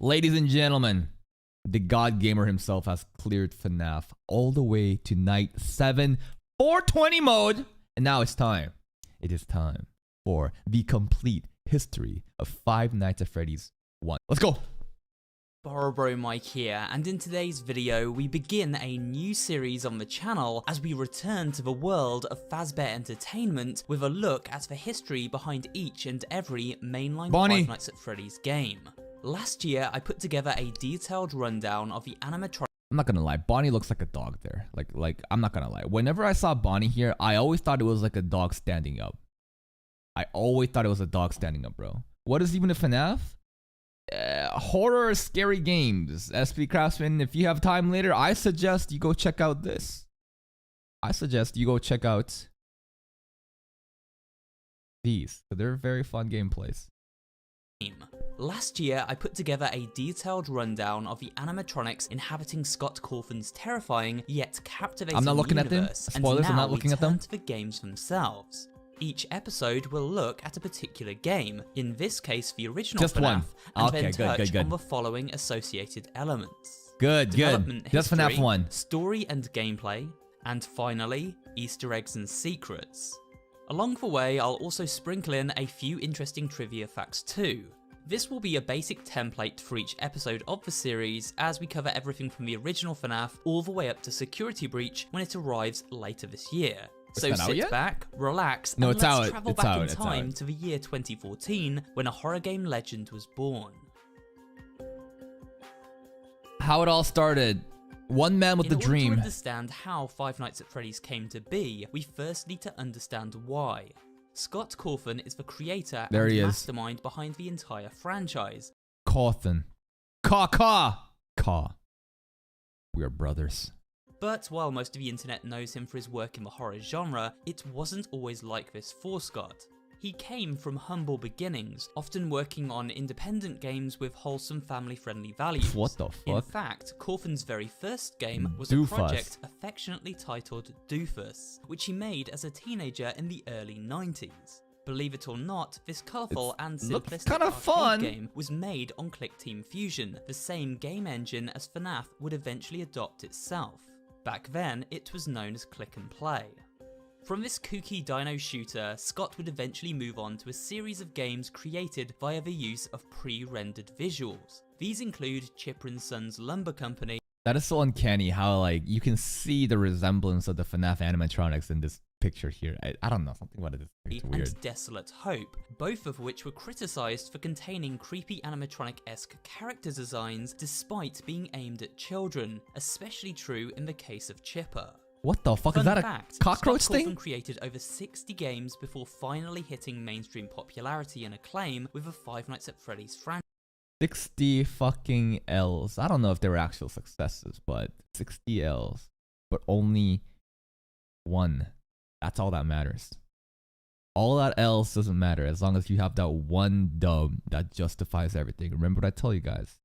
Ladies and gentlemen, the God Gamer himself has cleared FNAF all the way to night 7, 420 mode. And now it's time. It is time for the complete history of Five Nights at Freddy's 1. Let's go. Bro Mike here, and in today's video we begin a new series on the channel as we return to the world of Fazbear Entertainment with a look at the history behind each and every mainline Five Nights at Freddy's game. Last year I put together a detailed rundown of the animatronic. I'm not gonna lie, Bonnie looks like a dog there. Like I'm not gonna lie. Whenever I saw Bonnie here, I always thought it was like a dog standing up. I always thought it was a dog standing up, bro. What is even a FNAF? Horror scary games. SP Craftsman, if you have time later, I suggest you go check out this. I suggest you go check out these. They're very fun gameplays. Last year, I put together a detailed rundown of the animatronics inhabiting Scott Cawthon's terrifying yet captivating I'm not looking at them. universe, Spoilers, and now I'm not looking we at them. turn to the games themselves. Each episode will look at a particular game, in this case the original Just FNAF, one. and Okay, then touch good. on the following associated elements. Good. Development Just history, FNAF 1. story and gameplay, and finally, Easter eggs and secrets. Along the way, I'll also sprinkle in a few interesting trivia facts too. This will be a basic template for each episode of the series as we cover everything from the original FNAF all the way up to Security Breach when it arrives later this year. So sit back, relax, and let's travel back in time to the year 2014 when a horror game legend was born. How it all started. One man with a dream. In order to understand how Five Nights at Freddy's came to be, we first need to understand why. Scott Cawthon is the creator and mastermind behind the entire franchise. Cawthon. Cawcaw. We are brothers. But while most of the internet knows him for his work in the horror genre, it wasn't always like this for Scott. He came from humble beginnings, often working on independent games with wholesome family-friendly values. What the fuck? In fact, Cawthon's very first game was a project affectionately titled Doofus, which he made as a teenager in the early 90s. Believe it or not, this colourful and simplistic arcade game was made on ClickTeam Fusion, the same game engine as FNAF would eventually adopt itself. Back then, it was known as Click and Play. From this kooky dino shooter, Scott would eventually move on to a series of games created via the use of pre-rendered visuals. These include Chipper & Sons Lumber Company. That is so uncanny how like you can see the resemblance of the FNAF animatronics in this picture here. I don't know, something about it is weird. And Desolate Hope, both of which were criticized for containing creepy animatronic-esque character designs despite being aimed at children, especially true in the case of Chipper. What the fuck? Is that a cockroach Scott thing? Cawthon created over 60 games before finally hitting mainstream popularity and acclaim with the Five Nights at Freddy's franchise. 60 fucking L's. I don't know if they were actual successes, but 60 L's. But only one. That's all that matters. All that else doesn't matter as long as you have that one dub that justifies everything. Remember what I tell you guys.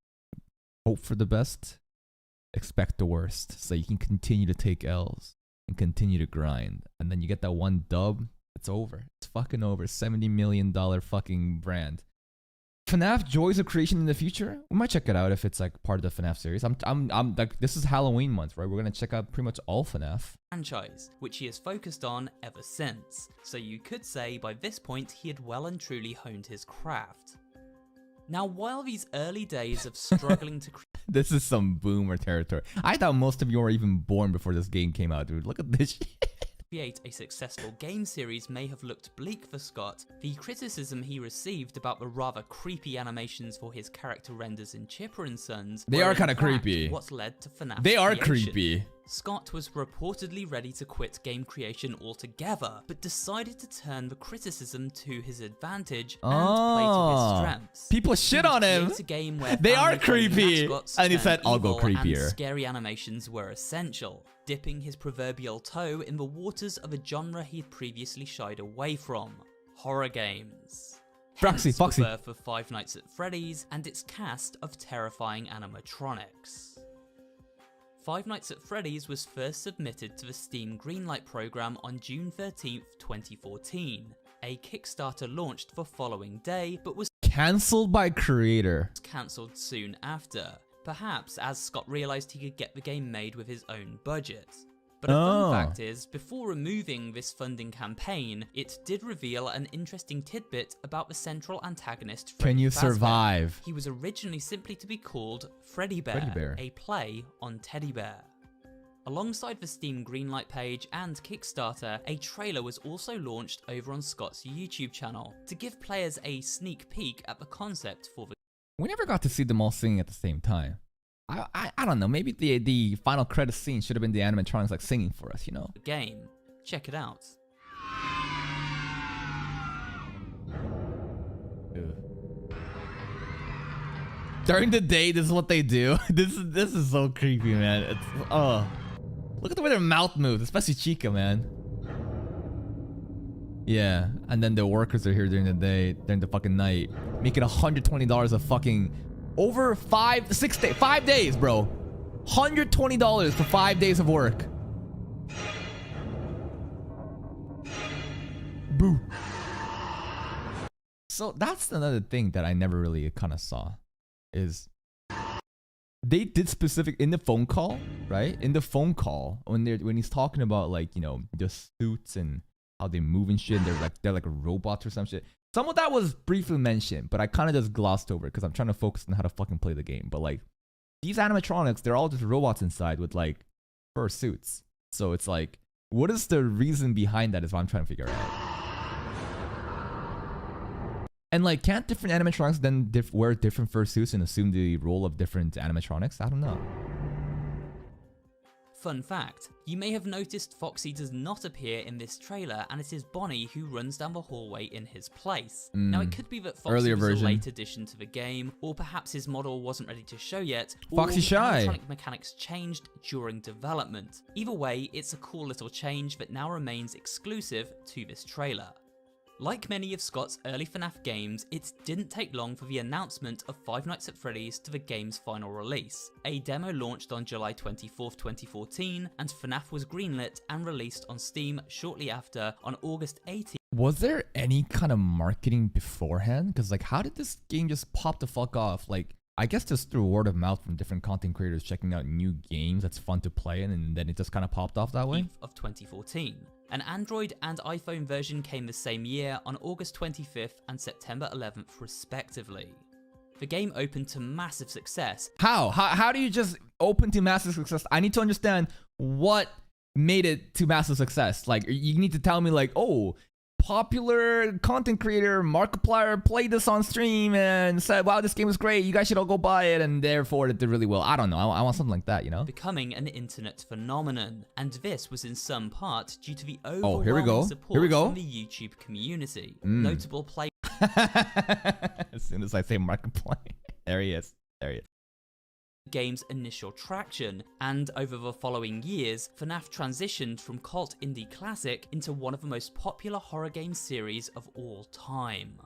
Hope for the best, expect the worst. So you can continue to take L's and continue to grind. And then you get that one dub, it's over. It's fucking over. $70 million fucking brand. FNAF Joys of Creation in the future? We might check it out if it's like part of the FNAF series. I'm like, this is Halloween month, right? We're gonna check out pretty much all FNAF franchise, which he has focused on ever since. So you could say by this point he had well and truly honed his craft. Now while these early days of struggling to this is some boomer territory. I thought most of you were even born before this game came out, dude. Look at this shit. Create a successful game series may have looked bleak for Scott, the criticism he received about the rather creepy animations for his character renders in Chipper & Sons they are kind of creepy. What's led to FNAF's They are creation. creepy. Scott was reportedly ready to quit game creation altogether, but decided to turn the criticism to his advantage and play to his strengths. People shit on him. A game where they are creepy. And he said, I'll go creepier. And scary animations were essential, dipping his proverbial toe in the waters of a genre he had previously shied away from, horror games. Foxy. The birth of Five Nights at Freddy's and its cast of terrifying animatronics. Five Nights at Freddy's was first submitted to the Steam Greenlight program on June 13th, 2014. A Kickstarter launched the following day, but was Cancelled by creator. Cancelled soon after, perhaps as Scott realised he could get the game made with his own budget. But a fun fact is, before removing this funding campaign, it did reveal an interesting tidbit about the central antagonist, Freddy Can you Fazbear. survive? He was originally simply to be called Freddy Bear, a play on Teddy Bear. Alongside the Steam Greenlight page and Kickstarter, a trailer was also launched over on Scott's YouTube channel to give players a sneak peek at the concept for the We never got to see them all singing at the same time. I don't know, maybe the final credit scene should have been the animatronics like singing for us, you know? game. Check it out. During the day, this is what they do. This is so creepy, man. It's look at the way their mouth moves, especially Chica, man. Yeah, and then the workers are here during the day, during the fucking night, making $120 a fucking over 5 days, bro. $120 for 5 days of work. Boo. So that's another thing that I never really kind of saw, is they did specific in the phone call, right? In the phone call, when he's talking about like, you know, the suits and how they move and shit, and they're like robots or some shit. Some of that was briefly mentioned, but I kind of just glossed over because I'm trying to focus on how to fucking play the game. But like, these animatronics, they're all just robots inside with like fur suits. So it's like, what is the reason behind that is what I'm trying to figure out. And like, can't different animatronics then wear different fur suits and assume the role of different animatronics? I don't know. Fun fact, you may have noticed Foxy does not appear in this trailer, and it is Bonnie who runs down the hallway in his place. Now it could be that Foxy was a late addition to the game, or perhaps his model wasn't ready to show yet, Foxy or shy. animatronic mechanics changed during development. Either way, it's a cool little change that now remains exclusive to this trailer. Like many of Scott's early FNAF games, it didn't take long for the announcement of Five Nights at Freddy's to the game's final release. A demo launched on July 24th, 2014, and FNAF was greenlit and released on Steam shortly after on August 18th. Was there any kind of marketing beforehand? Because like, how did this game just pop the fuck off? Like, I guess just through word of mouth from different content creators checking out new games that's fun to play in, and then it just kind of popped off that way? Of 2014. An Android and iPhone version came the same year on August 25th and September 11th respectively. The game opened to massive success. How do you just open to massive success? I need to understand what made it to massive success. Like, you need to tell me like, oh, popular content creator Markiplier played this on stream and said, wow, this game is great, you guys should all go buy it, and therefore it did really well. I don't know, I want something like that, you know? Becoming an internet phenomenon, and this was in some part due to the here we overwhelming go. support Here we go. from the YouTube community. Notable play As soon as I say Markiplier, there he is. game's initial traction, and over the following years, FNAF transitioned from cult indie classic into one of the most popular horror game series of all time.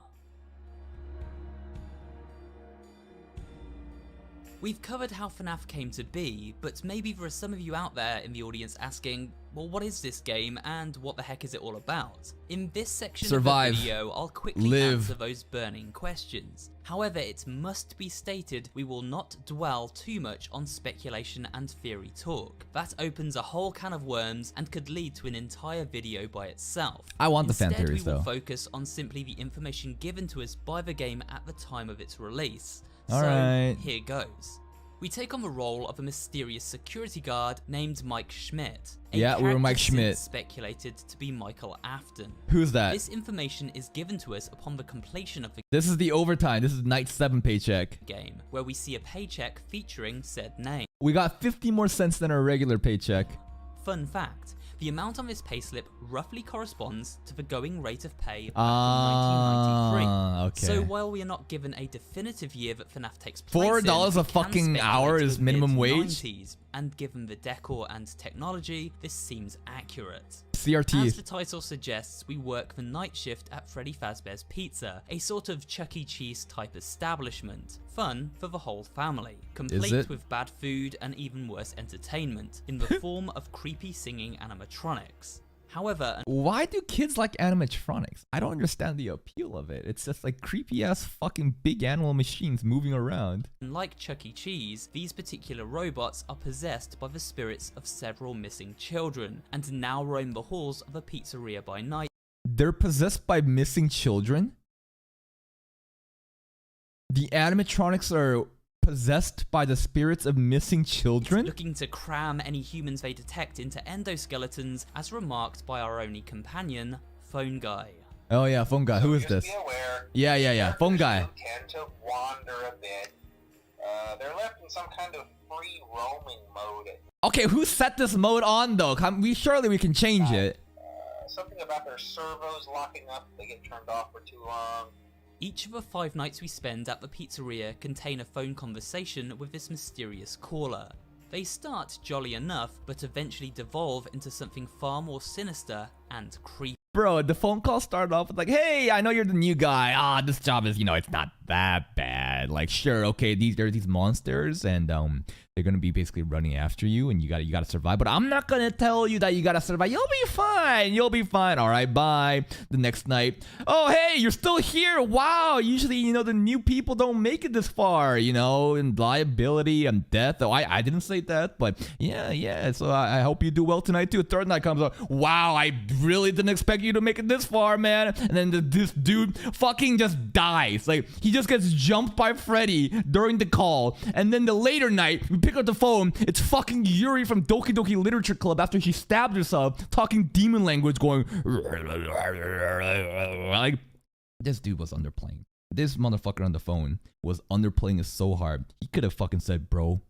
We've covered how FNAF came to be, but maybe there are some of you out there in the audience asking, well, what is this game and what the heck is it all about? In this section of the video, I'll quickly answer those burning questions. However, it must be stated we will not dwell too much on speculation and theory talk. That opens a whole can of worms and could lead to an entire video by itself. I want the fan theories Instead, we will though. focus on simply the information given to us by the game at the time of its release. Alright. Here goes. We take on the role of a mysterious security guard named Mike Schmidt. Yeah, we were Mike Schmidt. Speculated to be Michael Afton. Who's that? This information is given to us upon the completion of the This is the overtime. This is night 7 paycheck. game, where we see a paycheck featuring said name. We got 50 more cents than our regular paycheck. Fun fact, the amount on this payslip roughly corresponds to the going rate of pay back in 1993. Okay. So while we are not given a definitive year that FNAF takes place $4 in, a fucking hour is minimum wage? 90s, and given the decor and technology, this seems accurate. CRT. As the title suggests, we work the night shift at Freddy Fazbear's Pizza, a sort of Chuck E. Cheese type establishment. Fun for the whole family, complete with bad food and even worse entertainment, in the form of creepy singing animatronics. However, why do kids like animatronics? I don't understand the appeal of it. It's just like creepy ass fucking big animal machines moving around. Like Chuck E. Cheese, these particular robots are possessed by the spirits of several missing children and now roam the halls of a pizzeria by night. They're possessed by missing children? The animatronics are possessed by the spirits of missing children? Looking to cram any humans they detect into endoskeletons, as remarked by our only companion, Phone Guy. Oh yeah, Phone Guy. Who is this? Yeah. Phone Guy. Tend to wander a bit. They're left in some kind of free roaming mode. Okay, who set this mode on though? Surely we can change it. Something about their servos locking up. They get turned off for too long. Each of the 5 nights we spend at the pizzeria contain a phone conversation with this mysterious caller. They start jolly enough, but eventually devolve into something far more sinister and creepy. Bro, the phone call started off with like, hey, I know you're the new guy. This job is, it's not that bad. Like, sure, okay, there are these monsters and they're gonna be basically running after you and you gotta survive. But I'm not gonna tell you that you gotta survive. You'll be fine. All right, bye. The next night, oh hey, you're still here. Wow, usually, the new people don't make it this far, and liability and death. Oh, I didn't say that, but yeah. So I hope you do well tonight too. Third night comes up. Wow, I really didn't expect you to make it this far, man. And then this dude fucking just dies. Like, he just gets jumped by Freddy during the call. And then the later night, we pick up the phone. It's fucking Yuri from Doki Doki Literature Club after she stabbed herself, talking demon language, going like, this dude was underplaying. This motherfucker on the phone was underplaying it so hard. He could have fucking said, bro,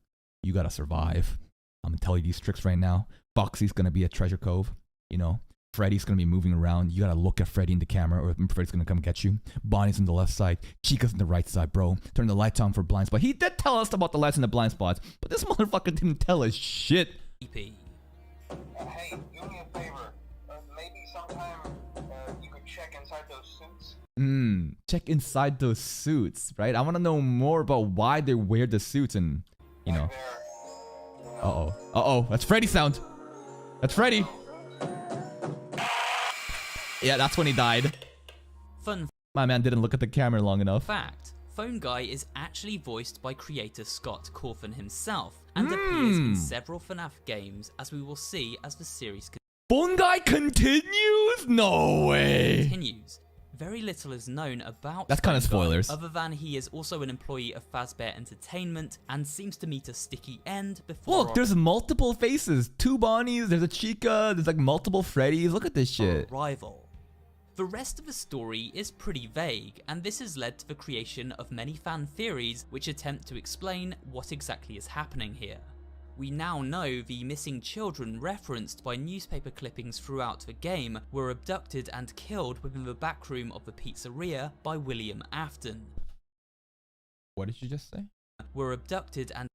you gotta survive. I'm gonna tell you these tricks right now. Foxy's gonna be at Treasure Cove, Freddy's gonna be moving around. You gotta look at Freddy in the camera or Freddy's gonna come get you. Bonnie's on the left side. Chica's on the right side, bro. Turn the lights on for blind spot. He did tell us about the lights and the blind spots, but this motherfucker didn't tell us shit. Hey, do me a favor. Maybe sometime you could check inside those suits. Check inside those suits, right? I wanna know more about why they wear the suits and, Uh-oh, that's Freddy sound. That's Freddy. Yeah, that's when he died. Fun My man didn't look at the camera long enough. fact, Phone Guy is actually voiced by creator Scott Cawthon himself and appears in several FNAF games, as we will see as the series Phone Guy continues? No way. continues. Very little is known about That's kind of Phone Guy, spoilers. other than he is also an employee of Fazbear Entertainment and seems to meet a sticky end before Look, there's multiple faces. 2 Bonnies, there's a Chica, there's like multiple Freddys. Look at this shit. arrival. The rest of the story is pretty vague, and this has led to the creation of many fan theories which attempt to explain what exactly is happening here. We now know the missing children referenced by newspaper clippings throughout the game were abducted and killed within the back room of the pizzeria by William Afton. What did you just say? Were abducted and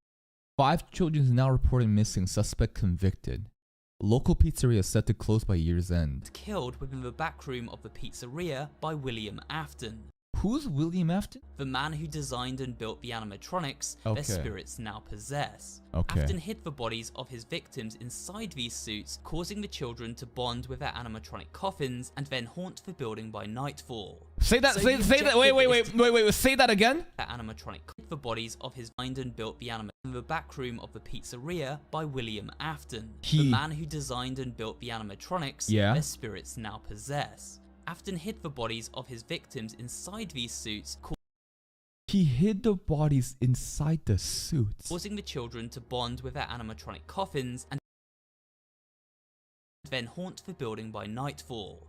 5 children is now reported missing, suspect convicted. Local pizzeria set to close by year's end. killed within the back room of the pizzeria by William Afton. Who's William Afton? The man who designed and built the animatronics Okay. their spirits now possess. Okay. Afton hid the bodies of his victims inside these suits, causing the children to bond with their animatronic coffins and then haunt the building by nightfall. Say that, So say the that, wait, objective say that again? Their animatronic hid the bodies of his designed and built the in the back room of the pizzeria by William Afton. The man who designed and built the animatronics their spirits now possess. Afton hid the bodies of his victims inside these suits, He hid the bodies inside the suits. causing the children to bond with their animatronic coffins and then haunt the building by nightfall.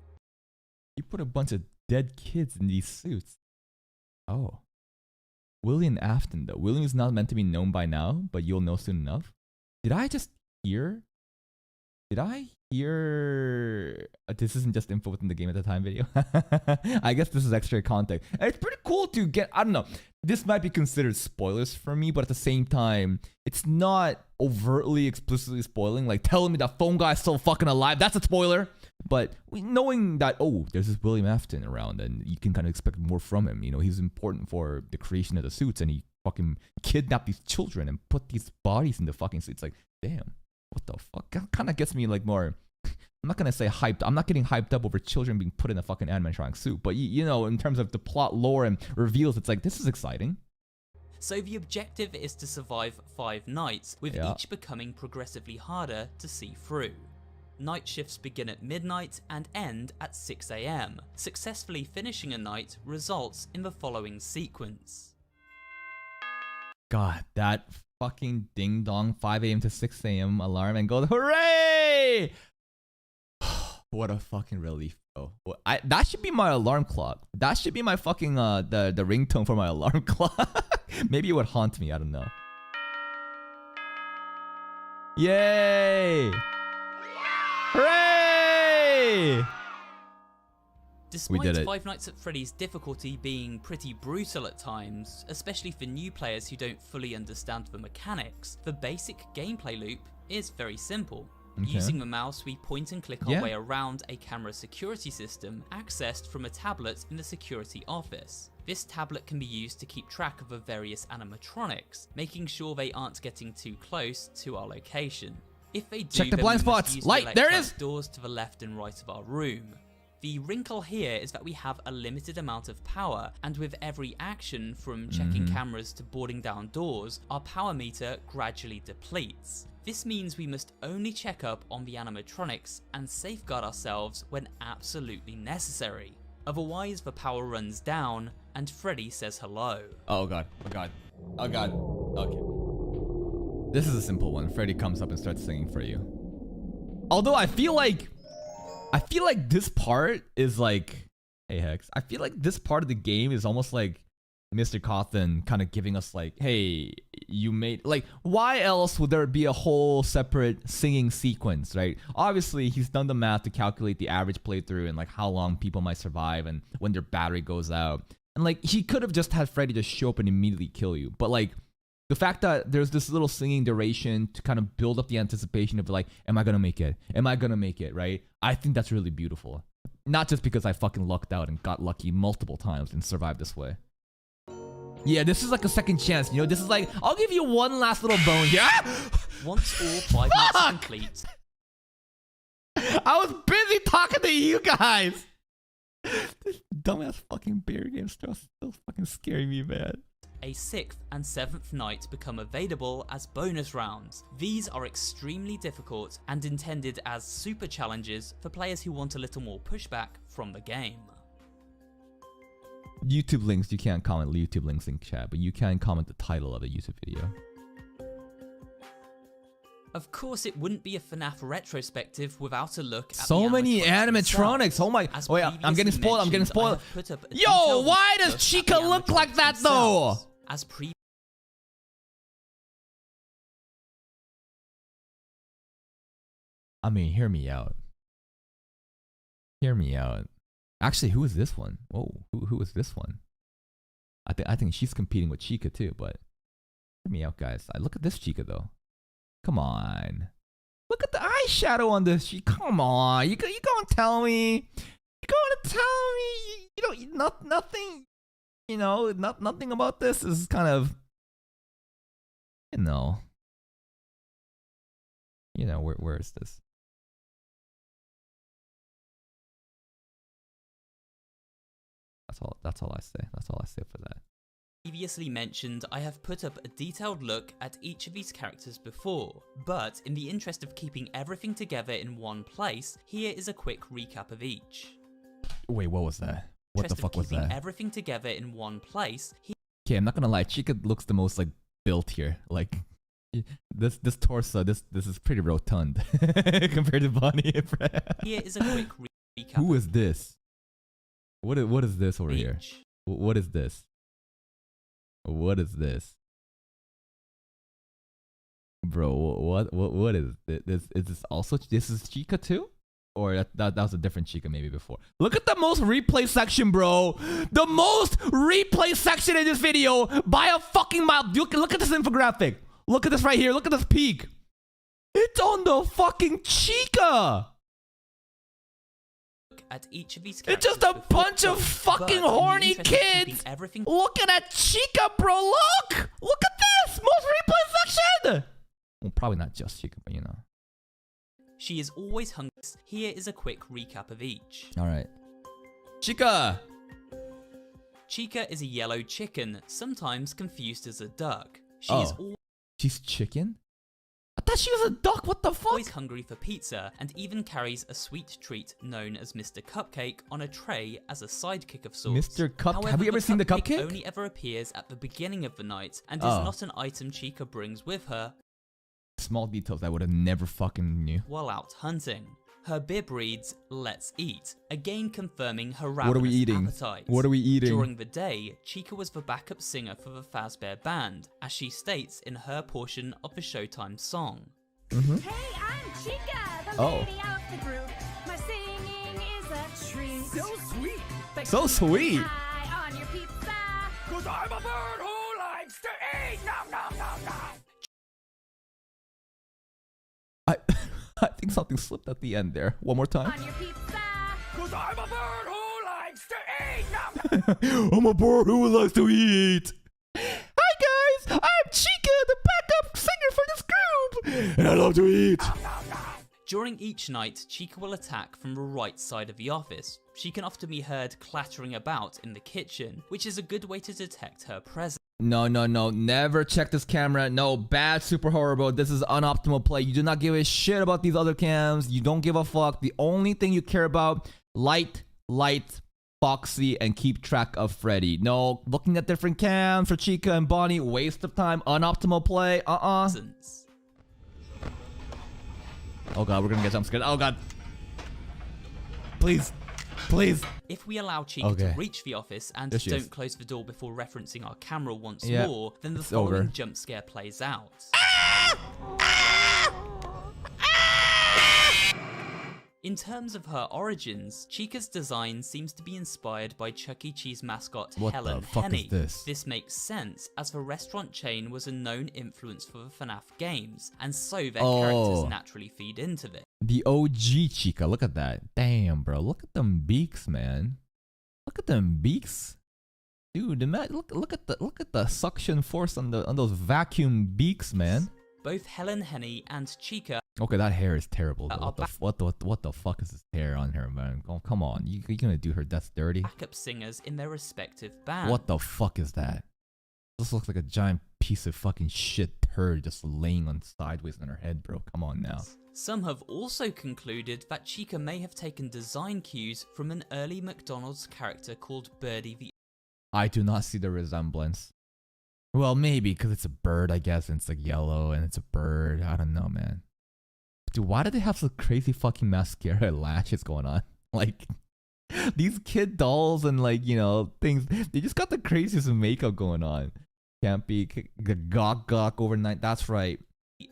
You put a bunch of dead kids in these suits. Oh. William Afton, though. William is not meant to be known by now, but you'll know soon enough. Did I hear? This isn't just info within the game at the time video. I guess this is extra context. And it's pretty cool to get, I don't know. This might be considered spoilers for me, but at the same time, it's not overtly, explicitly spoiling. Like telling me that Phone Guy is still fucking alive. That's a spoiler. But knowing that, oh, there's this William Afton around and you can kind of expect more from him. He's important for the creation of the suits and he fucking kidnapped these children and put these bodies in the fucking suits. Like, damn, what the fuck? That kind of gets me like more I'm not gonna say hyped. I'm not getting hyped up over children being put in a fucking animatronic suit. But you know, in terms of the plot, lore, and reveals, it's like this is exciting. So the objective is to survive 5 nights, with each becoming progressively harder to see through. Night shifts begin at midnight and end at 6 AM. Successfully finishing a night results in the following sequence. God, that fucking ding dong 5 AM to 6 AM alarm and go, hooray! What a fucking relief, bro. That should be my alarm clock. That should be my fucking the ringtone for my alarm clock. Maybe it would haunt me, I don't know. Yay! Hooray! Despite Five Nights at Freddy's difficulty being pretty brutal at times, especially for new players who don't fully understand the mechanics, the basic gameplay loop is very simple. Okay. Using the mouse, we point and click our way around a camera security system accessed from a tablet in the security office. This tablet can be used to keep track of the various animatronics, making sure they aren't getting too close to our location. If they do, check the blind spots. Light, there it is. Doors to the left and right of our room. The wrinkle here is that we have a limited amount of power, and with every action from checking cameras to boarding down doors, our power meter gradually depletes. This means we must only check up on the animatronics and safeguard ourselves when absolutely necessary. Otherwise, the power runs down and Freddy says hello. Oh god, oh god, oh god, okay. This is a simple one. Freddy comes up and starts singing for you. Although I feel like this part is like, hey Hex, I feel like this part of the game is almost like Mr. Cawthon kind of giving us like, hey, you made, like, why else would there be a whole separate singing sequence, right? Obviously, he's done the math to calculate the average playthrough and like how long people might survive and when their battery goes out. And like, he could have just had Freddy just show up and immediately kill you. But like, the fact that there's this little singing duration to kind of build up the anticipation of like, am I gonna make it? Am I gonna make it, right? I think that's really beautiful. Not just because I fucking lucked out and got lucky multiple times and survived this way. Yeah, this is like a second chance, you know? This is like, I'll give you one last little bone here. Once all 5 nights are complete. I was busy talking to you guys. This dumbass fucking bear game still fucking scaring me, man. A 6th and 7th night become available as bonus rounds. These are extremely difficult and intended as super challenges for players who want a little more pushback from the game. YouTube links, you can't comment YouTube links in chat, but you can comment the title of the YouTube video. Of course, it wouldn't be a FNAF retrospective without a look at so many animatronics. Oh my! Oh yeah, I'm getting spoiled. I'm getting spoiled. Yo, why does Chica look like that though? I mean, hear me out. Hear me out. Actually, who is this one? Whoa, who is this one? I think she's competing with Chica too, but hear me out, guys. Look at this Chica though. Come on. Look at the eyeshadow on this. Come on. You gonna tell me? You gonna tell me? You know, nothing. You know, nothing about this is kind of, you know, where is this? That's all I say. That's all I say for that. Previously mentioned, I have put up a detailed look at each of these characters before, but in the interest of keeping everything together in one place, here is a quick recap of each. Wait, what was that? What the fuck was that? Everything together in one place. Okay, I'm not gonna lie, Chica looks the most like built here. Like this torso, this is pretty rotund compared to Bonnie and Fred. Here is a quick recap. Who is this? What is this over here? What is this? What is this? Bro, what is this? Is this also, this is Chica too? Or that was a different Chica maybe before. Look at the most replay section, bro. The most replay section in this video by a fucking mile. Look at this infographic. Look at this right here. Look at this peak. It's on the fucking Chica. At each of these it's just a bunch of fucking horny kids looking at Chica, bro. Look at this most replay section. Well, probably not just Chica, but you know. She is always hungry. Here is a quick recap of each. Alright. Chica! Chica is a yellow chicken, sometimes confused as a duck. She Oh. is She's chicken? I thought she was a duck, what the fuck? always hungry for pizza and even carries a sweet treat known as Mr. Cupcake on a tray as a sidekick of sorts. Mr. Cupcake? However, Have you ever seen the cupcake? only ever appears at the beginning of the night and is Oh. not an item Chica brings with her Small details I would have never fucking knew. while out hunting. Her bib reads, "Let's eat," again confirming her What are we ravenous eating? appetite. What are we eating? During the day, Chica was the backup singer for the Fazbear Band, as she states in her portion of the Showtime song. Hey, I'm Chica, the Oh. lady of the group. My singing is a treat. So sweet. So sweet! Eye on your pizza. Cause I'm a bird who likes to eat. Nom, nom, nom, nom. I think something slipped at the end there. One more time. On your pizza. Cause I'm a bird who likes to eat. Nom, nom. I'm a bird who likes to eat. Hi guys, I'm Chica, the backup singer for this group, and I love to eat. During each night, Chica will attack from the right side of the office. She can often be heard clattering about in the kitchen, which is a good way to detect her presence. No, never check this camera. No, bad, super horrible. This is unoptimal play. You do not give a shit about these other cams. You don't give a fuck. The only thing you care about, light, Foxy, and keep track of Freddy. No, looking at different cams for Chica and Bonnie, waste of time, unoptimal play. Oh god, we're gonna get jump scared. Oh god. Please. If we allow Chica Okay. to reach the office and There she don't is. close the door before referencing our camera once Yeah, more, then the it's following over. jump scare plays out. In terms of her origins, Chica's design seems to be inspired by Chuck E. Cheese mascot What Helen the fuck is Henny. this? This makes sense, as the restaurant chain was a known influence for the FNAF games, and so their characters naturally feed into this. The OG Chica, look at that. Damn, bro. Look at them beaks, man. Look at them beaks. Dude, look at the suction force on those vacuum beaks, man. Both Helen Henny and Chica Okay, that hair is terrible. Though. Are What the fuck is this hair on her, man? Oh, come on. You're gonna do her death dirty? backup singers in their respective bands. What the fuck is that? This looks like a giant piece of fucking shit turd just laying on sideways on her head, bro. Come on now. Some have also concluded that Chica may have taken design cues from an early McDonald's character called Birdie the I do not see the resemblance. Well, maybe because it's a bird, I guess, and it's like yellow and it's a bird. I don't know, man. Dude, why do they have some crazy fucking mascara lashes going on? Like, these kid dolls and like, you know, things, they just got the craziest makeup going on. Can't be the gawk overnight. That's right.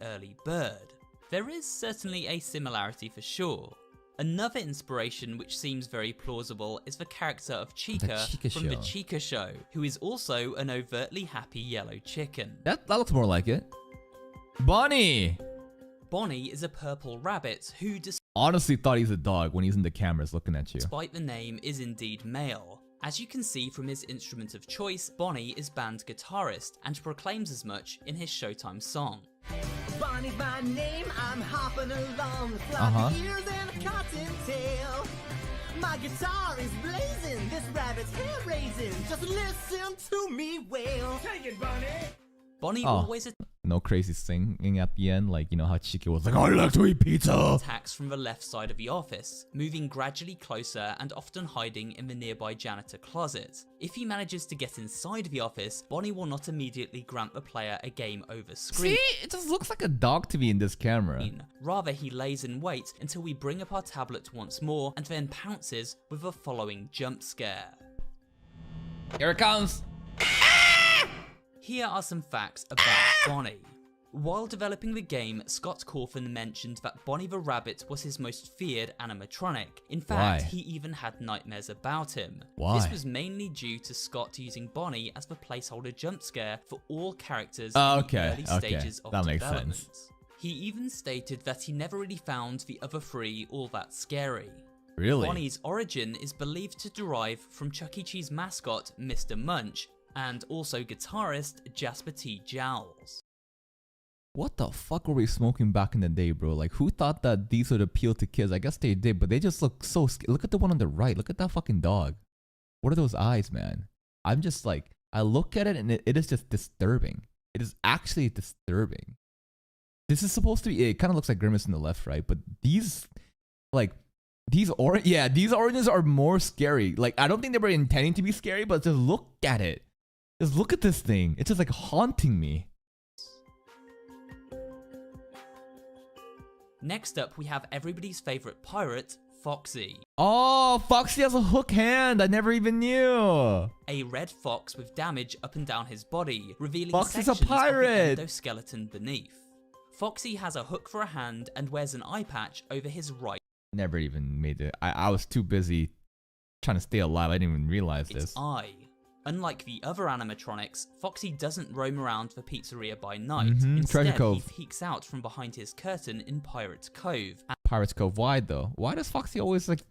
early bird. There is certainly a similarity for sure. Another inspiration which seems very plausible is the character of Chica, Chica from the Show. Chica Show, who is also an overtly happy yellow chicken. That looks more like it. Bonnie! Bonnie is a purple rabbit who, Honestly thought he's a dog when he's in the cameras looking at you. despite the name, is indeed male. As you can see from his instrument of choice, Bonnie is band guitarist and proclaims as much in his Showtime song. Bonnie by name, I'm hopping along with floppy ears and a cottontail. My guitar is blazing, this rabbit's hair raising. Just listen to me wail. Take it, Bunny. Bonnie Oh. always No crazy singing at the end, like, you know how Chica was like, I like to eat pizza! attacks from the left side of the office, moving gradually closer and often hiding in the nearby janitor closet. If he manages to get inside the office, Bonnie will not immediately grant the player a game over screen. See? It just looks like a dog to me in this camera. Rather, he lays in wait until we bring up our tablet once more and then pounces with the following jump scare. Here it comes! Here are some facts about Bonnie. While developing the game, Scott Cawthon mentioned that Bonnie the Rabbit was his most feared animatronic. In fact, Why? he even had nightmares about him. Why? This was mainly due to Scott using Bonnie as the placeholder jump scare for all characters Oh, in okay, the early okay. stages of That makes development. sense. He even stated that he never really found the other three all that scary. Really? Bonnie's origin is believed to derive from Chuck E. Cheese mascot Mr. Munch, and also guitarist Jasper T. Jowls. what the fuck were we smoking back in the day, bro? Like, who thought that these would appeal to kids? I guess they did, but they just look so scary. Look at the one on the right. Look at that fucking dog. What are those eyes, man? I'm just like, I look at it and it is just disturbing. It is actually disturbing. This is supposed to be, it kind of looks like Grimace on the left, right? But these, like, these oranges are more scary. Like, I don't think they were intending to be scary, but just look at it. Just look at this thing. It's just like haunting me. Next up, we have everybody's favorite pirate, Foxy. Oh, Foxy has a hook hand. I never even knew. A red fox with damage up and down his body, revealing Foxy's a sections pirate. of the endoskeleton beneath. Foxy has a hook for a hand and wears an eye patch over his right. Never even made it. I was too busy trying to stay alive. I didn't even realize this. Eye. Unlike the other animatronics, Foxy doesn't roam around the pizzeria by night. Instead, Treasure Cove. he peeks out from behind his curtain in Pirate's Cove. Pirate's Cove. Why though? Why does Foxy always like?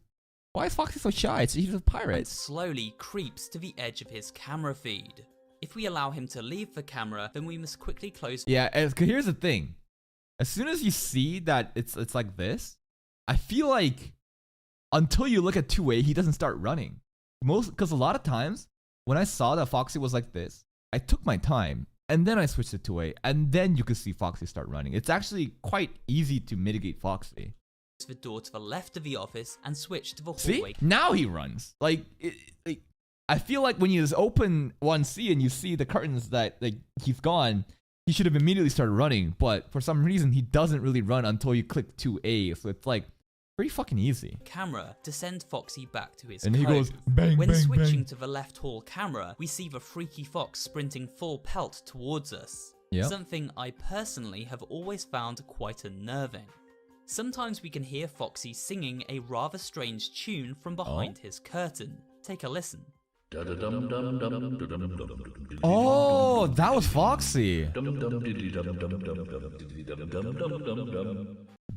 Why is Foxy so shy? He's a pirate. And slowly creeps to the edge of his camera feed. If we allow him to leave the camera, then we must quickly close. Yeah, here's the thing. As soon as you see that it's like this, I feel like until you look at 2A, he doesn't start running. Because a lot of times when I saw that Foxy was like this, I took my time and then I switched to 2A, and then you could see Foxy start running. It's actually quite easy to mitigate Foxy. The door to the left of the office and switch to the See? hallway. Now he runs. Like, I feel like when you just open 1C and you see the curtains that like he's gone, he should have immediately started running. But for some reason, he doesn't really run until you click 2A. So it's like pretty fucking easy. Camera to send Foxy back to his And cove. he goes bang, when bang, switching bang. to the left hall camera, we see the freaky fox sprinting full pelt towards us. Yep. Something I personally have always found quite unnerving. Sometimes we can hear Foxy singing a rather strange tune from behind his curtain. Take a listen. Oh, that was Foxy.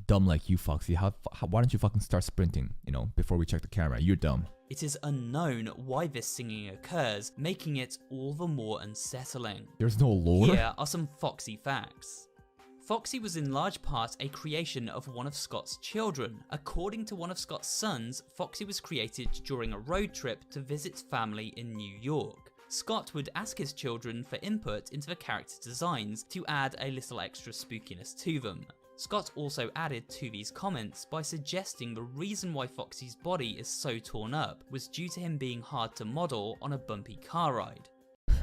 Dumb like you, Foxy. Why don't you fucking start sprinting, before we check the camera? You're dumb. It is unknown why this singing occurs, making it all the more unsettling. There's no lore? Here are some Foxy facts. Foxy was in large part a creation of one of Scott's children. According to one of Scott's sons, Foxy was created during a road trip to visit family in New York. Scott would ask his children for input into the character designs to add a little extra spookiness to them. Scott also added to these comments by suggesting the reason why Foxy's body is so torn up was due to him being hard to model on a bumpy car ride.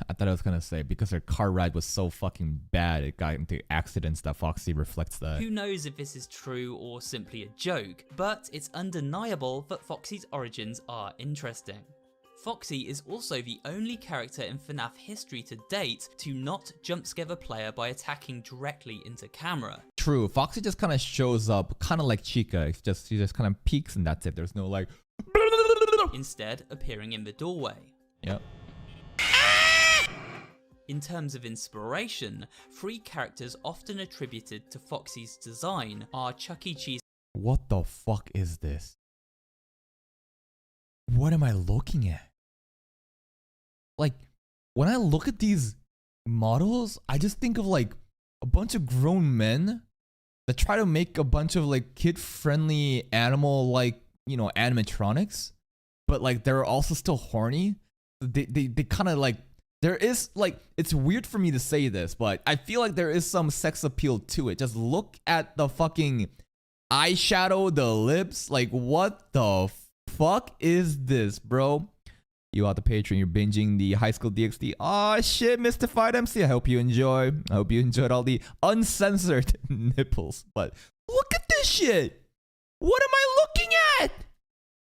I thought I was gonna say because her car ride was so fucking bad, it got into accidents that Foxy reflects that. Who knows if this is true or simply a joke, but it's undeniable that Foxy's origins are interesting. Foxy is also the only character in FNAF history to date to not jump scare the player by attacking directly into camera. True, Foxy just kind of shows up, kind of like Chica. She just kind of peeks and that's it. There's no like. Instead, appearing in the doorway. Yep. In terms of inspiration, 3 characters often attributed to Foxy's design are Chuck E. Cheese. What the fuck is this? What am I looking at? Like, when I look at these models, I just think of like a bunch of grown men that try to make a bunch of like kid-friendly animal like, animatronics, but like they're also still horny. They kind of like, there is like, it's weird for me to say this, but I feel like there is some sex appeal to it. Just look at the fucking eyeshadow, the lips. Like, what the fuck is this, bro? You out the Patreon, you're binging the High School DxD. Aw, shit, Mystified MC. I hope you enjoy. I hope you enjoyed all the uncensored nipples. But look at this shit. What am I looking at?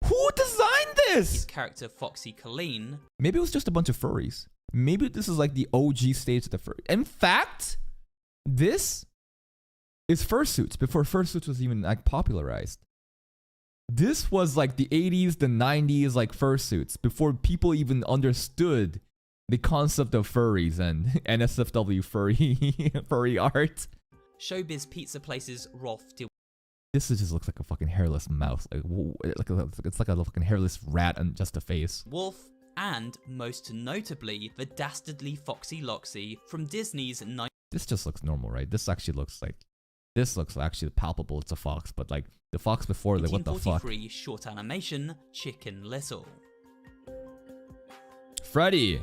Who designed His this? character Foxy Colleen. Maybe it was just a bunch of furries. Maybe this is like the OG stage of the furry. In fact, this is fursuits before fursuits was even like popularized. This was like the 80s, the 90s, like fursuits before people even understood the concept of furries and NSFW furry art. Showbiz pizza places Rolf De. This just looks like a fucking hairless mouse. It's like a fucking hairless rat and just a face. Wolf, and most notably, the dastardly Foxy Loxy from Disney's this just looks normal, right? This actually looks like, this looks actually palpable. It's a fox, but like the fox before, like what the fuck? 1943 short animation Chicken Little. Freddy.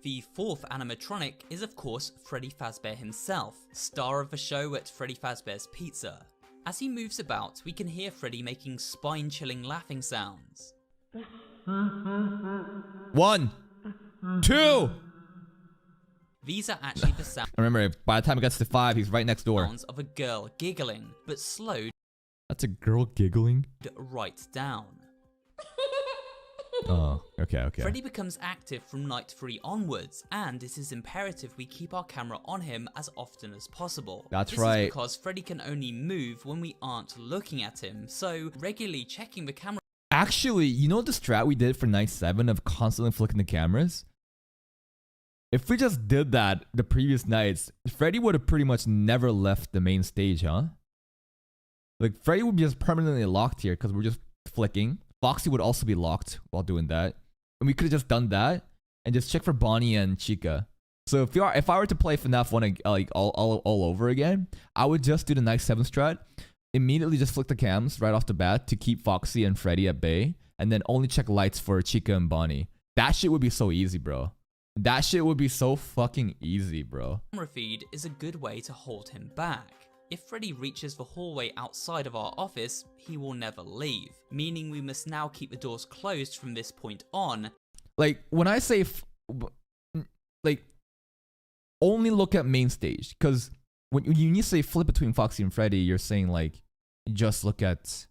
The fourth animatronic is of course Freddy Fazbear himself, star of the show at Freddy Fazbear's Pizza. As he moves about, we can hear Freddy making spine-chilling laughing sounds. 1, 2. These are actually the sounds Remember, by the time it gets to 5, he's right next door. of a girl giggling, but slowed That's a girl giggling? right down. Oh, okay. Freddy becomes active from night 3 onwards, and it is imperative we keep our camera on him as often as possible. That's right. This is because Freddy can only move when we aren't looking at him, so regularly checking the camera. Actually, you know the strat we did for night 7 of constantly flicking the cameras? If we just did that the previous nights, Freddy would have pretty much never left the main stage, huh? Like, Freddy would be just permanently locked here because we're just flicking. Foxy would also be locked while doing that. And we could have just done that and just check for Bonnie and Chica. So if I were to play FNAF 1 like all over again, I would just do the night 7 strat. Immediately just flick the cams right off the bat to keep Foxy and Freddy at bay. And then only check lights for Chica and Bonnie. That shit would be so easy, bro. That shit would be so fucking easy, bro. Camera feed is a good way to hold him back. If Freddy reaches the hallway outside of our office, he will never leave, meaning we must now keep the doors closed from this point on. Like, when I say, like, only look at main stage, because when you say flip between Foxy and Freddy, you're saying, like, just look at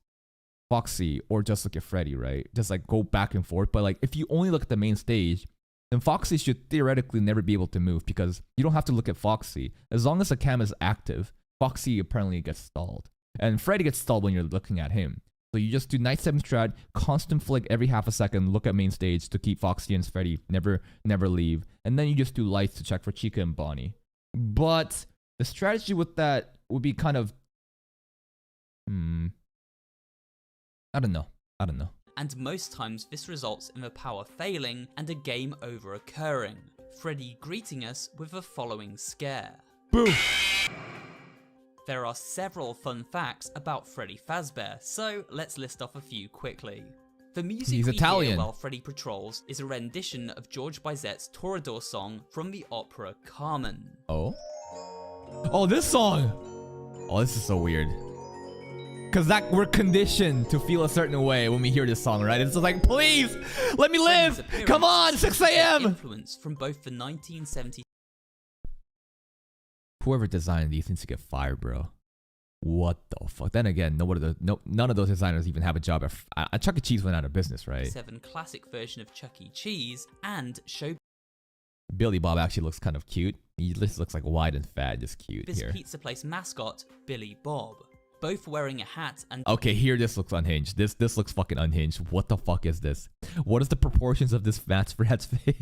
Foxy or just look at Freddy, right? Just, like, go back and forth. But, like, if you only look at the main stage, then Foxy should theoretically never be able to move because you don't have to look at Foxy. As long as the cam is active, Foxy apparently gets stalled. And Freddy gets stalled when you're looking at him. So you just do night 7 strat, constant flick every half a second, look at main stage to keep Foxy and Freddy never leave. And then you just do lights to check for Chica and Bonnie. But the strategy with that would be kind of... I don't know. And most times this results in the power failing and a game over occurring. Freddy greeting us with the following scare. Boom! There are several fun facts about Freddy Fazbear, so let's list off a few quickly. The music He's we Italian. hear while Freddy patrols is a rendition of George Bizet's Toreador song from the opera Carmen. Oh? Oh, this song! Oh, this is so weird. Because we're conditioned to feel a certain way when we hear this song, right? It's just like, please, let me live! Come on, 6 a.m.! Influence from both the 1970s. Whoever designed these needs to get fired, bro. What the fuck? Then again, none of those designers even have a job. Chuck E. Cheese went out of business, right? 7 classic version of Chuck E. Cheese and show Billy Bob actually looks kind of cute. He just looks like wide and fat, just cute this here. pizza place mascot, Billy Bob. Both wearing a hat and Okay, here this looks unhinged. This looks fucking unhinged. What the fuck is this? What is the proportions of this rat's face?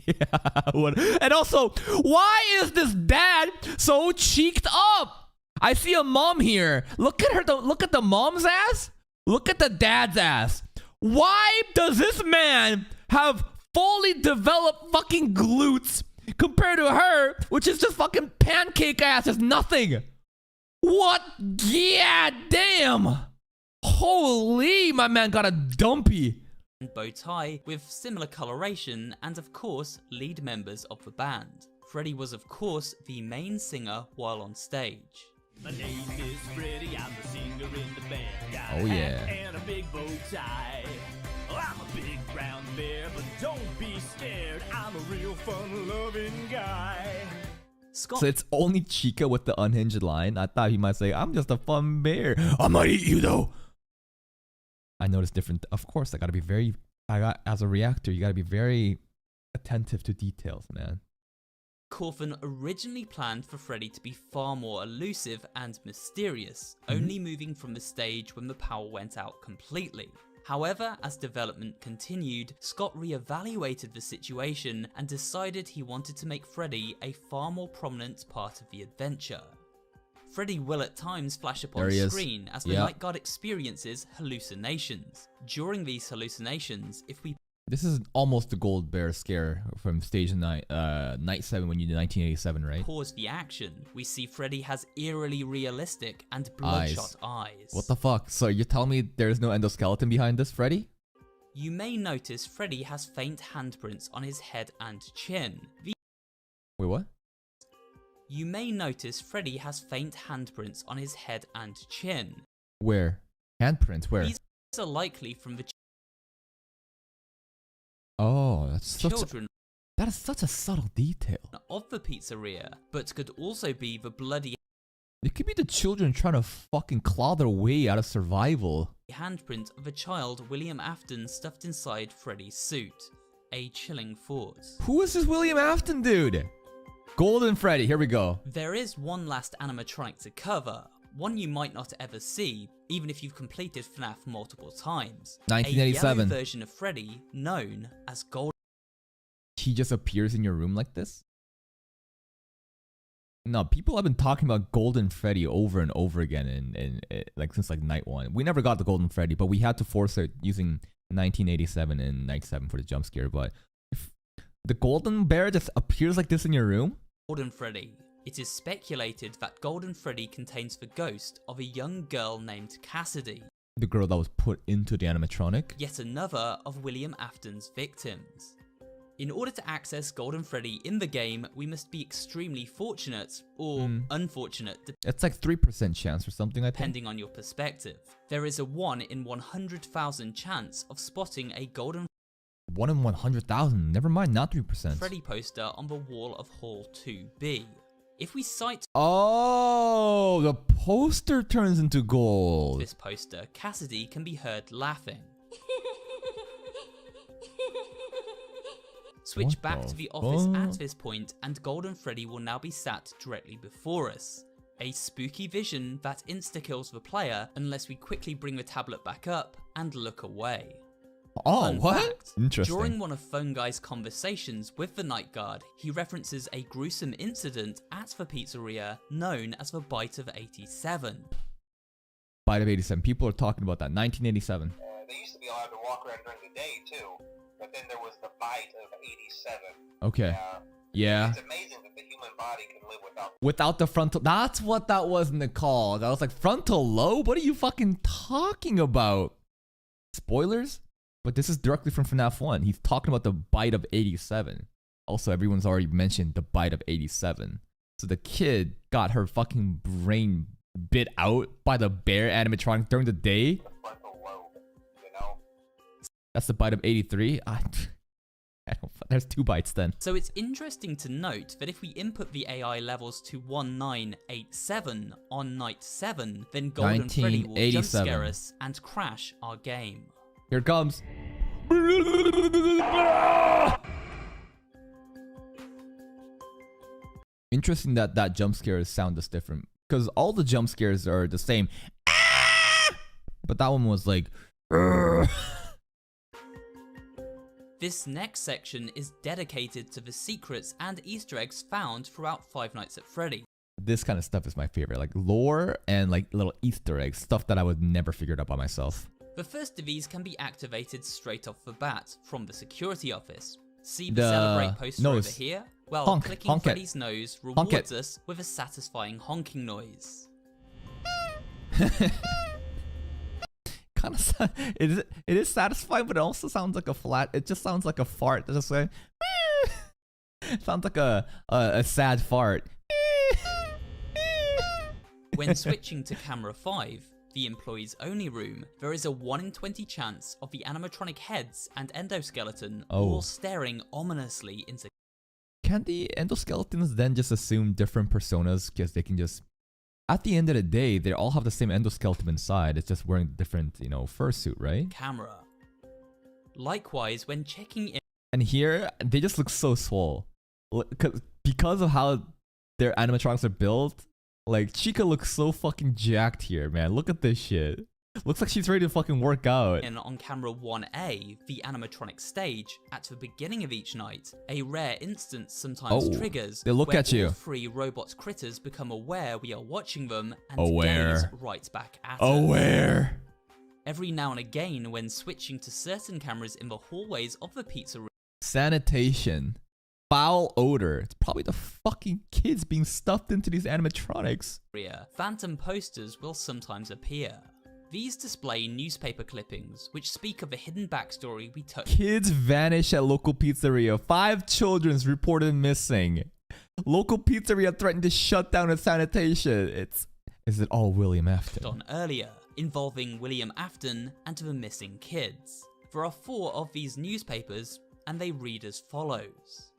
And also, why is this dad so cheeked up? I see a mom here. Look at her. Look at the mom's ass. Look at the dad's ass. Why does this man have fully developed fucking glutes compared to her, which is just fucking pancake ass? Is nothing. What? Yeah, damn. Holy, my man got a dumpy. bow tie with similar coloration and of course lead members of the band. Freddy was of course the main singer while on stage. My name is Freddy, I'm the singer in the band. Got Oh, a yeah. hat and a big bow tie. I'm a big brown bear, but don't be scared. I'm a real fun-loving guy. Scott So it's only Chica with the unhinged line. I thought he might say, I'm just a fun bear. I might eat you though. I noticed different. Of course, as a reactor, you gotta be very attentive to details, man. Coffin originally planned for Freddy to be far more elusive and mysterious, only moving from the stage when the power went out completely. However, as development continued, Scott re-evaluated the situation and decided he wanted to make Freddy a far more prominent part of the adventure. Freddy will at times flash upon There he is. screen as the Yep. night guard experiences hallucinations. During these hallucinations, if we This is almost the gold bear scare from stage night 7 when you did 1987, right? Pause the action. We see Freddy has eerily realistic and bloodshot eyes. What the fuck? So you're telling me there's no endoskeleton behind this, Freddy? You may notice Freddy has faint handprints on his head and chin. Wait, what? You may notice Freddy has faint handprints on his head and chin. Where? Handprints? Where? These are likely from the Oh, that's children that is such a subtle detail. of the pizzeria, but could also be the bloody It could be the children trying to fucking claw their way out of survival. handprint of a child William Afton stuffed inside Freddy's suit. A chilling thought. Who is this William Afton dude? Golden Freddy, here we go. There is one last animatronic to cover, one you might not ever see, even if you've completed FNAF multiple times. 1987. A yellow version of Freddy, known as Golden. He just appears in your room like this? No, people have been talking about Golden Freddy over and over again in like since like night 1. We never got the Golden Freddy, but we had to force it using 1987 and night 7 for the jump scare. But if the Golden Bear just appears like this in your room? Golden Freddy. It is speculated that Golden Freddy contains the ghost of a young girl named Cassidy. The girl that was put into the animatronic? Yet another of William Afton's victims. In order to access Golden Freddy in the game, we must be extremely fortunate, or unfortunate, It's like 3% chance or something, I think. depending on your perspective. There is a 1 in 100,000 chance of spotting a Golden 1 in 100,000. Never mind, not 3%. Freddy poster on the wall of Hall 2B. If we sight Oh, the poster turns into gold. this poster, Cassidy can be heard laughing. Switch What back the to the office fuck? at this point and Golden Freddy will now be sat directly before us. A spooky vision that insta-kills the player unless we quickly bring the tablet back up and look away. Oh, Fun what? fact, Interesting. During one of Phone Guy's conversations with the night guard, he references a gruesome incident at the pizzeria known as the Bite of 87. Bite of 87. People are talking about that. 1987. They used to be allowed to walk around during the day too, but then there was the bite of 87. Okay. Yeah. It's amazing that the human body can live Without the frontal. That's what that was in the call. I was like, frontal lobe? What are you fucking talking about? Spoilers? But this is directly from FNAF 1. He's talking about the bite of 87. Also, everyone's already mentioned the bite of 87. So the kid got her fucking brain bit out by the bear animatronic during the day. the frontal lobe, you know? That's the bite of 83. I don't, there's 2 bites then. So it's interesting to note that if we input the AI levels to 1987 on night 7, then Golden Freddy will jump 1987. scare us and crash our game. Here it comes. Interesting that that jump scare sound is different, because all the jump scares are the same. But that one was like. This next section is dedicated to the secrets and Easter eggs found throughout Five Nights at Freddy. This kind of stuff is my favorite, like lore and like little Easter eggs, stuff that I would never figure out by myself. The first of these can be activated straight off the bat from the security office. See the The Celebrate poster nose. over here? Well, Honk, clicking honk it. Freddy's nose Honk it. rewards us with a satisfying honking noise. Kind of, it is satisfying, but it also sounds like a flat. It just sounds like a fart. It's just like, sounds like a sad fart. When switching to camera 5, the employees only room, there is a 1 in 20 chance of the animatronic heads and endoskeleton all staring ominously into. Can the endoskeletons then just assume different personas because they can just, at the end of the day, they all have the same endoskeleton inside. It's just wearing different, fursuit, right? Camera. Likewise, when checking in. And here, they just look so swole. Because of how their animatronics are built, like, Chica looks so fucking jacked here, man. Look at this shit. Looks like she's ready to fucking work out. And on camera 1A, the animatronic stage, at the beginning of each night, a rare instance sometimes triggers. They look where at you. All 3 robot critters become aware we are watching them and Aware. gaze right back at us. Aware. Every now and again, when switching to certain cameras in the hallways of the pizzeria, Sanitation. Foul odor. It's probably the fucking kids being stuffed into these animatronics. phantom posters will sometimes appear. These display newspaper clippings, which speak of a hidden backstory we touched. Kids vanish at local pizzeria. 5 children's reported missing. Local pizzeria threatened to shut down its sanitation. Is it all William Afton? On earlier, involving William Afton and the missing kids. There are 4 of these newspapers, and they read as follows.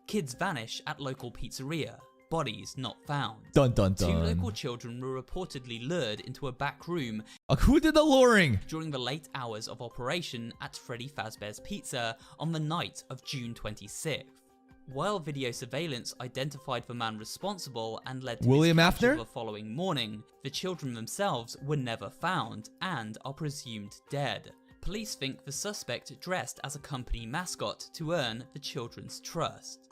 Kids vanish at local pizzeria. Bodies not found. Dun dun dun. 2 local children were reportedly lured into a back room Who did the luring? during the late hours of operation at Freddy Fazbear's Pizza on the night of June 26th. While video surveillance identified the man responsible and led to William his capture Afner? the following morning, the children themselves were never found and are presumed dead. Police think the suspect dressed as a company mascot to earn the children's trust.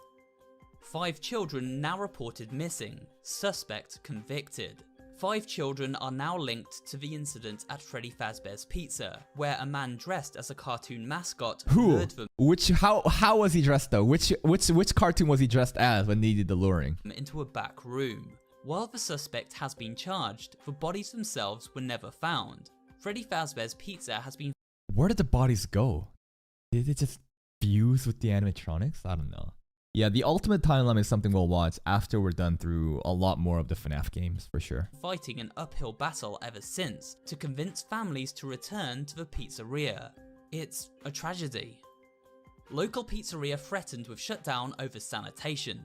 5 children now reported missing, suspect convicted. 5 children are now linked to the incident at Freddy Fazbear's Pizza, where a man dressed as a cartoon mascot lured them How was he dressed though? Which cartoon was he dressed as when they did the luring? into a back room. While the suspect has been charged, the bodies themselves were never found. Freddy Fazbear's Pizza has been Where did the bodies go? Did it just fuse with the animatronics? I don't know. Yeah, the ultimate timeline is something we'll watch after we're done through a lot more of the FNAF games, for sure. fighting an uphill battle ever since to convince families to return to the pizzeria. It's a tragedy. Local pizzeria threatened with shutdown over sanitation.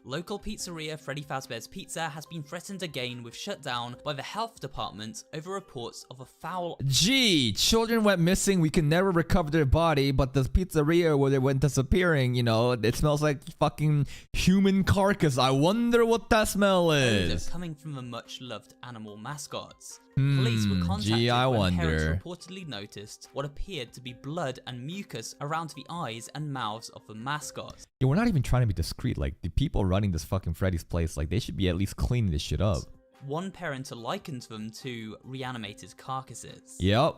Local pizzeria Freddy Fazbear's Pizza has been threatened again with shutdown by the health department over reports of a foul. Gee, children went missing. We can never recover their body, but the pizzeria where they went disappearing, you know, it smells like fucking human carcass. I wonder what that smell is. Coming from the much-loved animal mascots. Police were contacted when parents reportedly noticed what appeared to be blood and mucus around the eyes and mouths of the mascots. Yeah, we're not even trying to be discreet. Like, the people running this fucking Freddy's place, like, they should be at least cleaning this shit up. One parent likened them to reanimated carcasses. Yep.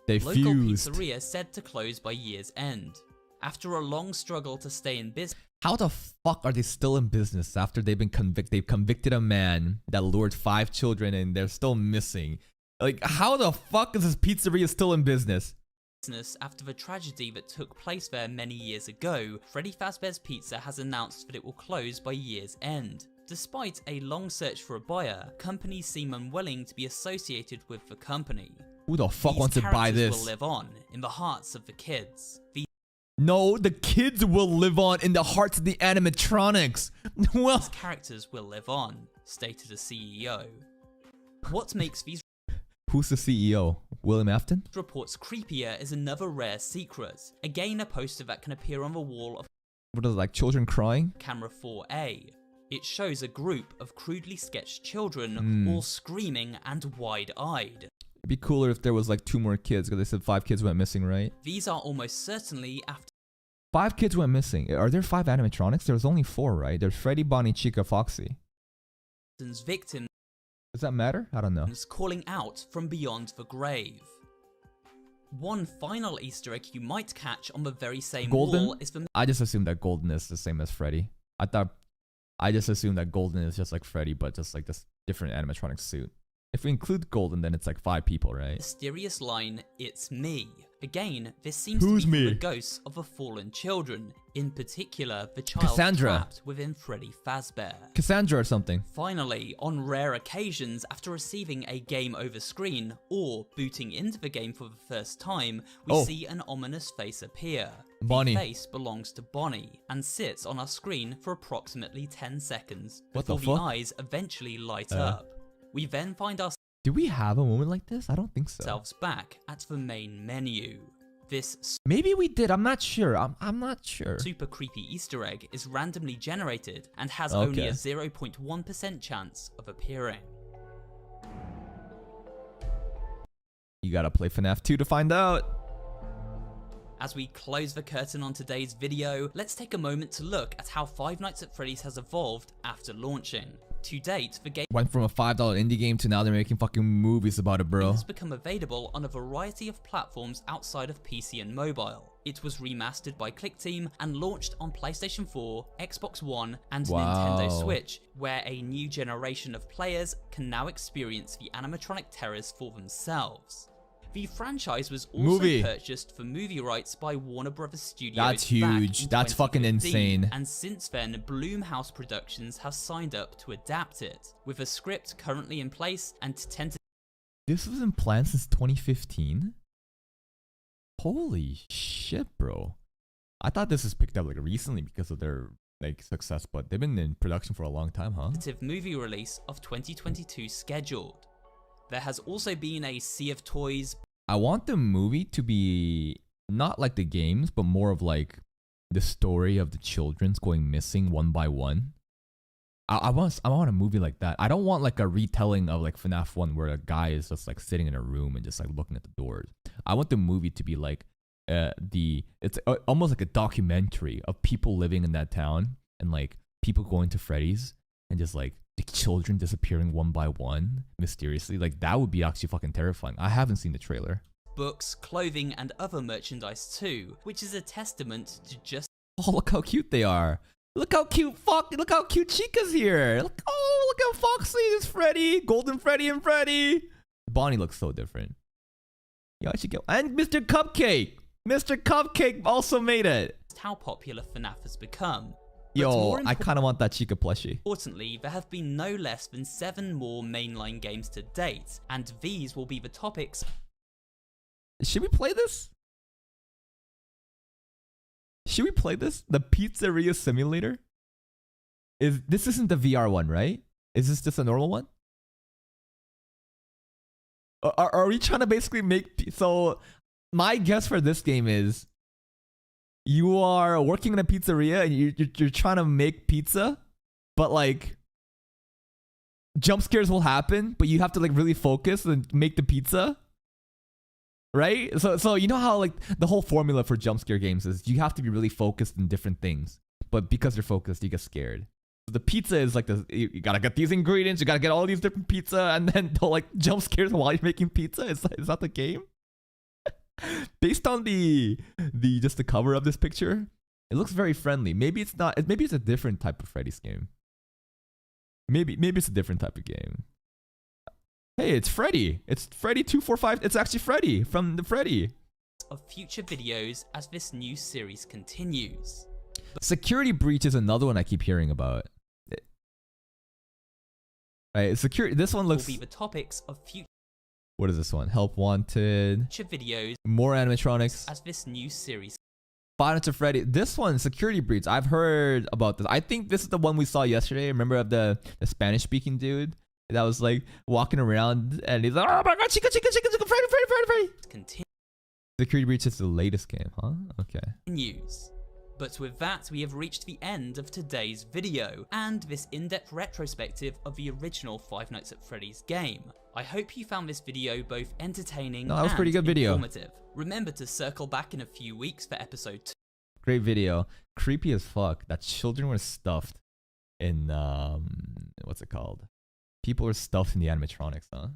They Local fused. pizzeria said to close by year's end. After a long struggle to stay in business, How the fuck are they still in business after they've been convicted? They've convicted a man that lured 5 children and they're still missing. Like, how the fuck is this pizzeria still in business? after the tragedy that took place there many years ago, Freddy Fazbear's Pizza has announced that it will close by year's end. Despite a long search for a buyer, companies seem unwilling to be associated with the company. Who the fuck These wants to buy characters this? will live on in the hearts of the kids. No, the kids will live on in the hearts of the animatronics. Well, These characters will live on, stated the CEO. What makes these who's the CEO? William Afton? reports creepier is another rare secret. Again, a poster that can appear on the wall of What is it, like children crying? camera 4A. It shows a group of crudely sketched children, all screaming and wide-eyed. It'd be cooler if there was like 2 more kids, because they said 5 kids went missing, right? These are almost certainly 5 kids went missing. Are there 5 animatronics? There's only 4, right? There's Freddy, Bonnie, Chica, Foxy. Afton's victims Does that matter? I don't know. calling out from beyond the grave. One final Easter egg you might catch on the very same Golden? wall is the I just assumed that Golden is the same as Freddy. I just assumed that Golden is just like Freddy, but just like this different animatronic suit. If we include Golden, then it's like 5 people, right? mysterious line, "It's me." Again, this seems Who's to be me? the ghosts of the fallen children, in particular the child Cassandra. trapped within Freddy Fazbear. Cassandra or something. Finally, on rare occasions, after receiving a game over screen or booting into the game for the first time, we see an ominous face appear. Bonnie. The face belongs to Bonnie and sits on our screen for approximately 10 seconds What the before the fuck? eyes eventually light up. We then find Do we have a moment like this? I don't think so. ourselves back at the main menu. This Maybe we did. I'm not sure. I'm not sure. super creepy Easter egg is randomly generated and has only a 0.1% chance of appearing. You gotta play FNAF 2 to find out. As we close the curtain on today's video, let's take a moment to look at how Five Nights at Freddy's has evolved after launching. To date, the game Went from a $5 indie game to now they're making fucking movies about it, bro. has become available on a variety of platforms outside of PC and mobile. It was remastered by ClickTeam and launched on PlayStation 4, Xbox One, and Nintendo Switch, where a new generation of players can now experience the animatronic terrors for themselves. The franchise was also purchased for movie rights by Warner Bros. Studios. That's huge. That's fucking insane. And since then, Blumhouse Productions has signed up to adapt it, with a script currently in place and tentative. This was in plan since 2015? Holy shit, bro. I thought this was picked up like recently because of their like success, but they've been in production for a long time, huh? Movie release of 2022 scheduled. There has also been a Sea of Toys. I want the movie to be not like the games, but more of like the story of the children's going missing one by one. I want a movie like that. I don't want like a retelling of like FNAF 1 where a guy is just like sitting in a room and just like looking at the doors. I want the movie to be like it's almost like a documentary of people living in that town and like people going to Freddy's and just like the children disappearing one by one mysteriously. Like that would be actually fucking terrifying. I haven't seen the trailer. Books, clothing, and other merchandise too, which is a testament to just. Oh, look how cute they are. Look how cute look how cute Chica's here. Look how foxy is Freddy. Golden Freddy and Freddy. Bonnie looks so different. Yeah, I should go. And Mr. Cupcake. Mr. Cupcake also made it. How popular FNAF has become. Yo, I kind of want that Chica plushie. Importantly, there have been no less than 7 more mainline games to date, and these will be the topics. Should we play this? Should we play this? The Pizzeria Simulator? This isn't the VR one, right? Is this just a normal one? Are we trying to basically make... So, my guess for this game is you are working in a pizzeria and you're trying to make pizza, but like jump scares will happen, but you have to like really focus and make the pizza. Right? So you know how like the whole formula for jump scare games is you have to be really focused in different things, but because you're focused, you get scared. So the pizza is like you gotta get these ingredients, you gotta get all these different pizza, and then the like jump scares while you're making pizza. Is that the game? Based on the just the cover of this picture, it looks very friendly. Maybe it's not. Maybe it's a different type of Freddy's game. Maybe it's a different type of game. Hey, it's Freddy. It's Freddy 245. It's actually Freddy from the Freddy. Of future videos as this new series continues. Security breach is another one I keep hearing about. Right, security. This one looks. Will be the topics of future. What is this one? Help Wanted. Videos. More animatronics. As this new series. Five Nights at Freddy. This one, Security Breach. I've heard about this. I think this is the one we saw yesterday. Remember of the Spanish speaking dude that was like walking around and he's like, oh my god, Chica, Freddy. Continue. Security Breach is the latest game, huh? Okay. News. But with that, we have reached the end of today's video, and this in-depth retrospective of the original Five Nights at Freddy's game. I hope you found this video both entertaining and pretty good video. Informative. Remember to circle back in a few weeks for episode 2. Great video. Creepy as fuck that children were stuffed in, what's it called? People were stuffed in the animatronics, huh?